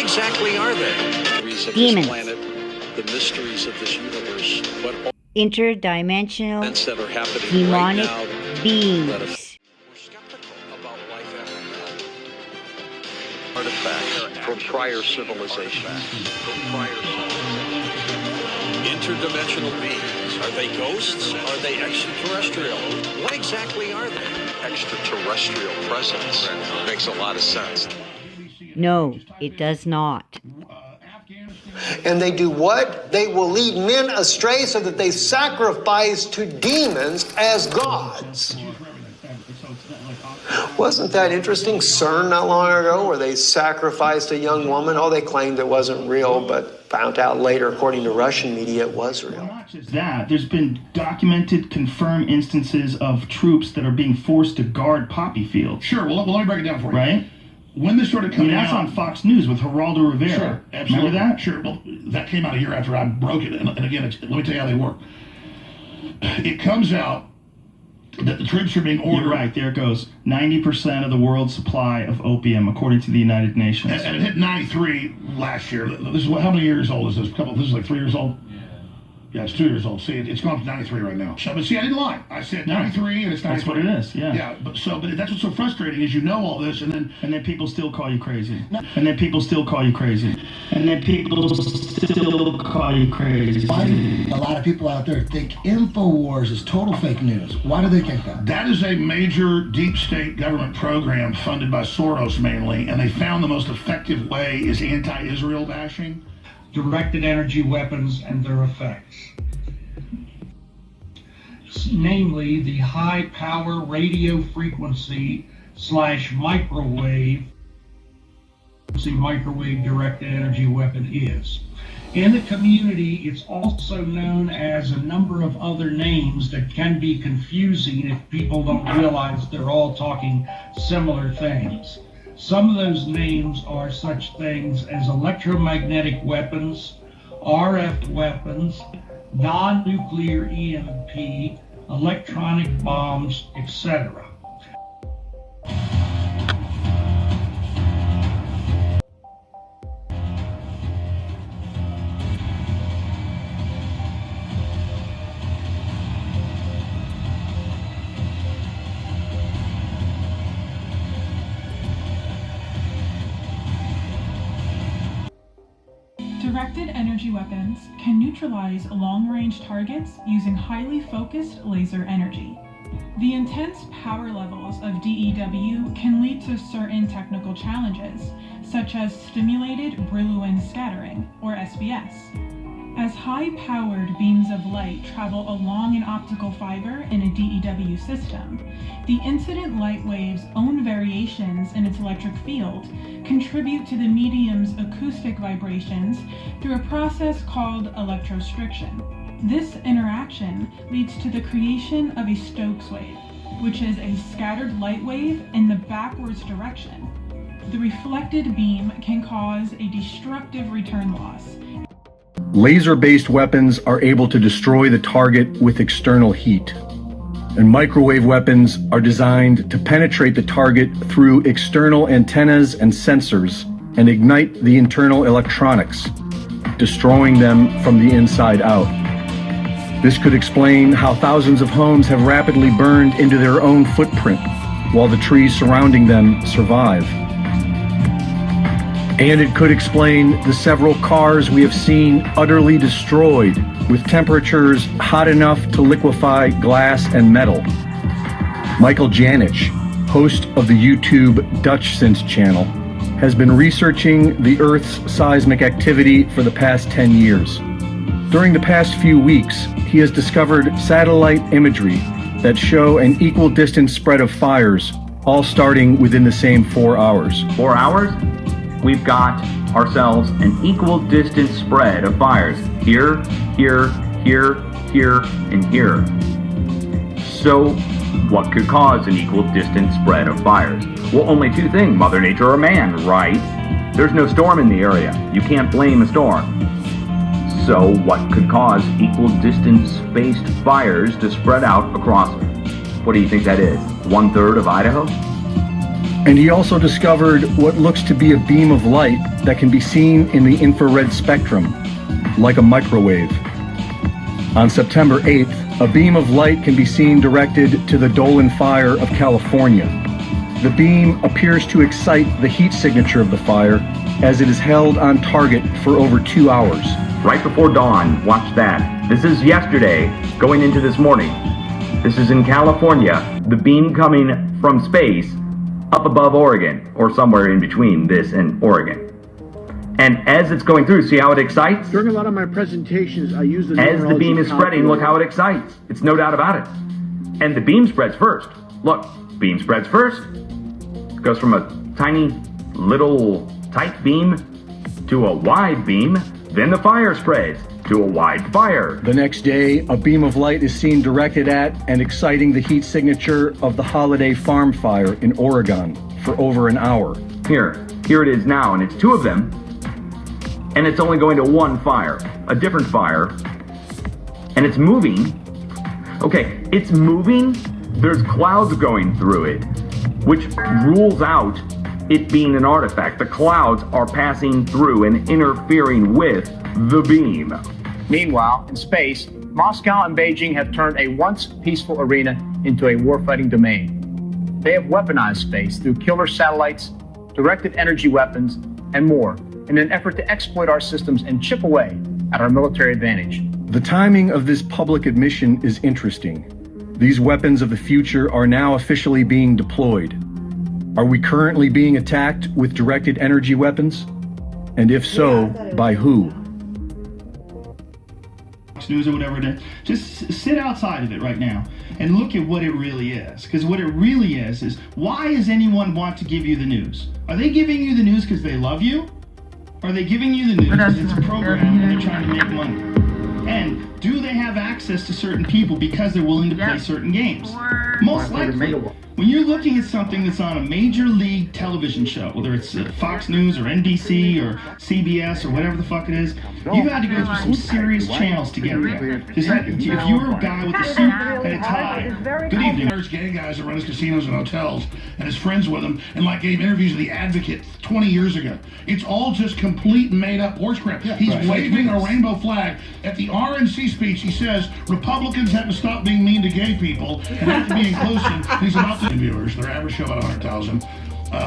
exactly are they? Demons. Planet, the mysteries of this universe, what Interdimensional events that are happening demonic right now beings. we're skeptical about life after death. Artifacts from prior civilizations. Interdimensional beings. Are they ghosts? Are they extraterrestrial? What exactly are they? Extraterrestrial presence. Makes a lot of sense. No, it does not. And they do what? They will lead men astray so that they sacrifice to demons as gods. Wasn't that interesting? CERN not long ago, where they sacrificed a young woman. Oh, they claimed it wasn't real, but found out later, according to Russian media, it was real. Not just that, there's been documented, confirmed instances of troops that are being forced to guard poppy fields. Sure, well, let me break it down for you. Right? When this started coming that's out... on Fox News with Geraldo Rivera. Sure, absolutely. Remember that? Sure, well, that came out a year after I broke it. And again, let me tell you how they work. It comes out that the troops are being ordered... You're right, there it goes. 90% of the world's supply of opium, according to the United Nations. And it hit 93 last year. This is how many years old is this? This is like 3 years old? Yeah, it's 2 years old. See, it's gone to 93 right now. So, but see, I didn't lie. I said 93 and it's 93. That's what it is, yeah. Yeah, but that's what's so frustrating is you know all this and then people still call you crazy. And then people still call you crazy. And then people still call you crazy. Why do a lot of people out there think InfoWars is total fake news? Why do they think that? That is a major deep state government program funded by Soros mainly, and they found the most effective way is anti-Israel bashing. Directed energy weapons and their effects. Namely, the high power radio frequency / microwave directed energy weapon is. In the community, it's also known as a number of other names that can be confusing if people don't realize they're all talking similar things. Some of those names are such things as electromagnetic weapons, RF weapons, non-nuclear EMP, electronic bombs, etc. Directed energy weapons can neutralize long-range targets using highly focused laser energy. The intense power levels of DEW can lead to certain technical challenges, such as stimulated Brillouin scattering, or SBS. As high-powered beams of light travel along an optical fiber in a DEW system, the incident light wave's own variations in its electric field contribute to the medium's acoustic vibrations through a process called electrostriction. This interaction leads to the creation of a Stokes wave, which is a scattered light wave in the backwards direction. The reflected beam can cause a destructive return loss. Laser-based weapons are able to destroy the target with external heat, and microwave weapons are designed to penetrate the target through external antennas and sensors and ignite the internal electronics, destroying them from the inside out. This could explain how thousands of homes have rapidly burned into their own footprint, while the trees surrounding them survive. And it could explain the several cars we have seen utterly destroyed with temperatures hot enough to liquefy glass and metal. Michael Janich, host of the YouTube Dutch Sense channel, has been researching the Earth's seismic activity for the past 10 years. During the past few weeks, he has discovered satellite imagery that show an equal distance spread of fires, all starting within the same 4 hours. 4 hours? We've got ourselves an equal distance spread of fires. Here, here, here, here, and here. So, what could cause an equal distance spread of fires? Well, only two things, Mother Nature or man, right? There's no storm in the area. You can't blame a storm. So, what could cause equal distance spaced fires to spread out across, what do you think that is? 1/3 of Idaho? And he also discovered what looks to be a beam of light that can be seen in the infrared spectrum, like a microwave. On September 8th, a beam of light can be seen directed to the Dolan Fire of California. The beam appears to excite the heat signature of the fire as it is held on target for over 2 hours. Right before dawn, watch that. This is yesterday, going into this morning. This is in California, the beam coming from space up above Oregon, or somewhere in between this and Oregon. And as it's going through, see how it excites? During a lot of my presentations, I use the As the beam is numerology spreading, look how it excites. It's no doubt about it. And the beam spreads first. Look, beam spreads first. It goes from a tiny, little, tight beam to a wide beam. Then the fire spreads to a wide fire. The next day, a beam of light is seen directed at and exciting the heat signature of the Holiday Farm Fire in Oregon for over an hour. Here it is now, and it's 2 of them. And it's only going to one fire, a different fire, and it's moving. Okay, it's moving. There's clouds going through it, which rules out it being an artifact. The clouds are passing through and interfering with the beam. Meanwhile, in space, Moscow and Beijing have turned a once peaceful arena into a warfighting domain. They have weaponized space through killer satellites, directed energy weapons, and more, in an effort to exploit our systems and chip away at our military advantage. The timing of this public admission is interesting. These weapons of the future are now officially being deployed. Are we currently being attacked with directed energy weapons? And if so, by who? News or whatever it is, just sit outside of it right now and look at what it really is. Because what it really is why does anyone want to give you the news? Are they giving you the news because they love you? Or are they giving you the news because it's a program and they're trying to make money? And do they have access to certain people because they're willing to play certain games? Most likely. When you're looking at something that's on a major league television show, whether it's Fox News or NBC or CBS or whatever the fuck it is, you've had to go through some serious channels to get there. If you're a guy with a suit and a tie, good evening. There's gay guys that run his casinos and hotels and his friends with him and like gave interviews with The Advocate 20 years ago. It's all just complete made up horse crap. He's waving a rainbow flag. At the RNC speech, he says Republicans have to stop being mean to gay people and have to be inclusive. He's about to viewers. Their average show about 100,000.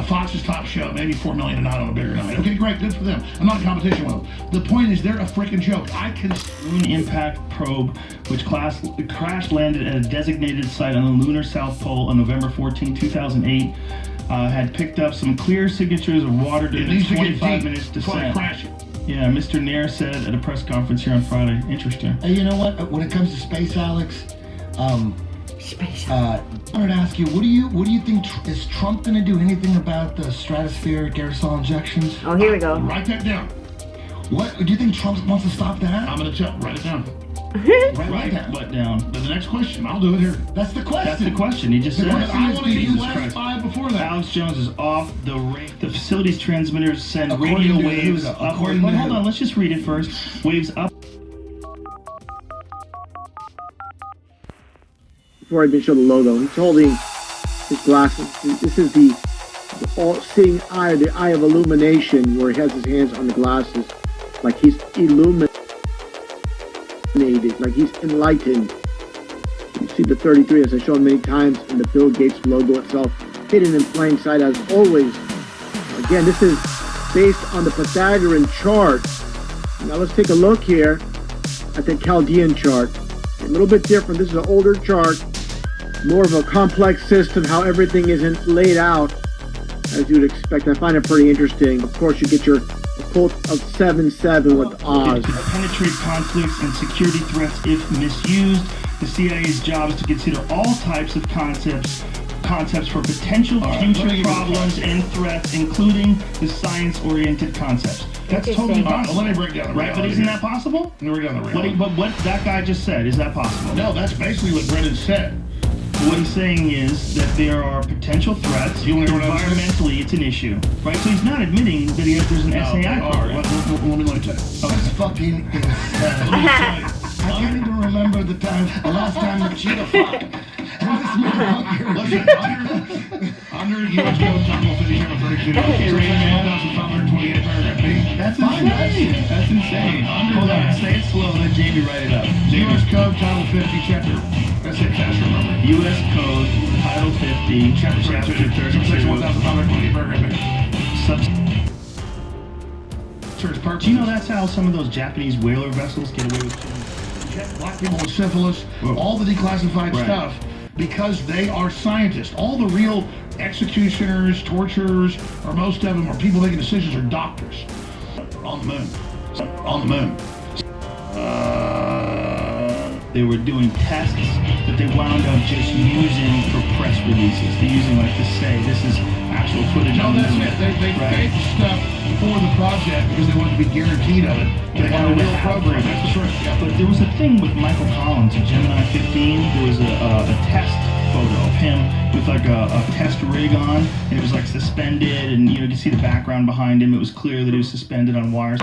Fox's top show, maybe 4 million a night on a bigger night. Okay, great, good for them. I'm not in competition with them. The point is, they're a freaking joke. Moon impact probe, which crash landed at a designated site on the lunar South Pole on November 14, 2008, had picked up some clear signatures of water during its 25 minutes descent. Yeah, Mr. Nair said at a press conference here on Friday. Interesting. You know what? When it comes to space, Alex, I wanted to ask you, what do you think? Is Trump going to do anything about the stratospheric aerosol injections? Oh, here we go. Write that down. What do you think Trump wants to stop that? I'm going to write it down. Write what down? The next question. I'll do it here. That's the question. That's the question. He just said. I want to hear you last 5 before that. Alex Jones is off the rate. The facility's transmitters send radio waves upward. But hold on, let's just read it first. Waves up. Before I even show the logo, he's holding his glasses. This is the all-seeing eye, the eye of illumination, where he has his hands on the glasses, like he's illuminated, like he's enlightened. You see the 33, as I've shown many times, and the Bill Gates logo itself, hidden in plain sight as always. Again, this is based on the Pythagorean chart. Now let's take a look here at the Chaldean chart. A little bit different. This is an older chart, more of a complex system, how everything isn't laid out as you'd expect. I find it pretty interesting. Of course, you get your occult of 7-7 with Oz. To penetrate conflicts and security threats if misused. The CIA's job is to consider all types of concepts for potential future problems and threats, including the science-oriented concepps. That's totally possible. Let me break down the right, but isn't that possible? Let me break down the reality. But what that guy just said, is that possible? No, that's basically what Brendan said. What he's saying is that there are potential threats. Environmentally, it's an issue, right? So he's not admitting that there's an SAI part. Let me tell you. That's fucking insane. I can't even remember the last time the cheetah fought. And this motherfucker. Listen, Under U.S. Code Title 50, Chapter 32, Section 1528, Paragraph B. That's insane. That's insane. Hold on, say it slow, let Jamie write it up. U.S. Code Title 50, Chapter. That's it, fast, remember. U.S. Code Title 50, Chapter 32, Section 1528, Paragraph B. Do you know that's how some of those Japanese whaler vessels get away with killing black people with syphilis, all the declassified stuff, because they are scientists. All the real executioners, torturers, or most of them, or people making decisions, are doctors. On the moon. On the moon. They were doing tests that they wound up just using for press releases. They're using like to say this is actual footage. No, that's it. They faked stuff for the project because they wanted to be guaranteed of it. They had a real program. That's the truth. Yeah. But there was a thing with Michael Collins in Gemini 15. There was a test photo of him with like a test rig on, and it was like suspended, and you can see the background behind him. It was clear that he was suspended on wires.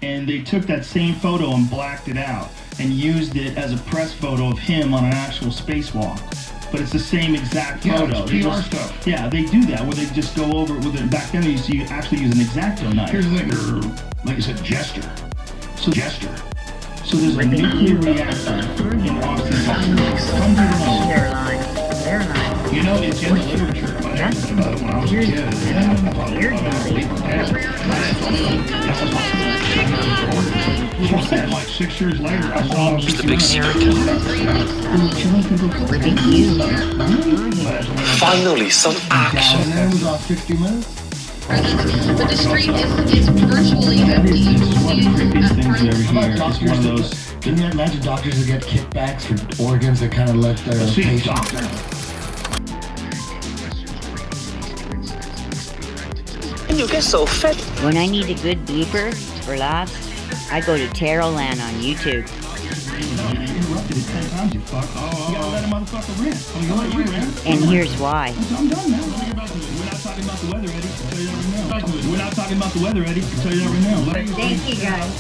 And they took that same photo and blacked it out and used it as a press photo of him on an actual spacewalk. But it's the same exact photo. Yeah, it's PR stuff. Yeah, they do that where they just go over it with it. Back then they used to actually use an X-Acto knife. Here's the thing, they're, like I said, jester. So there's a nuclear reactor in Austin, Texas. You know, it's in the literature. My dad was about it when I was a kid. And like 6 years later, I saw him. The big serial killer. Finally, some action. And then it was off 60 minutes. But the street is virtually empty. This is one of the creepiest things we ever hear. It's one of those. Can you imagine doctors that get kickbacks for organs that kind of let their patients? You get so fat. When I need a good blooper or laughs, I go to Taroland on YouTube. You interrupted it 10 times, you fuck. You gotta let a motherfucker rant. You let you rant. And here's why. I'm done now. We're not talking about the weather, Eddie. So you never know. We're not talking about the weather, Eddie. So you never know. Thank you, guys.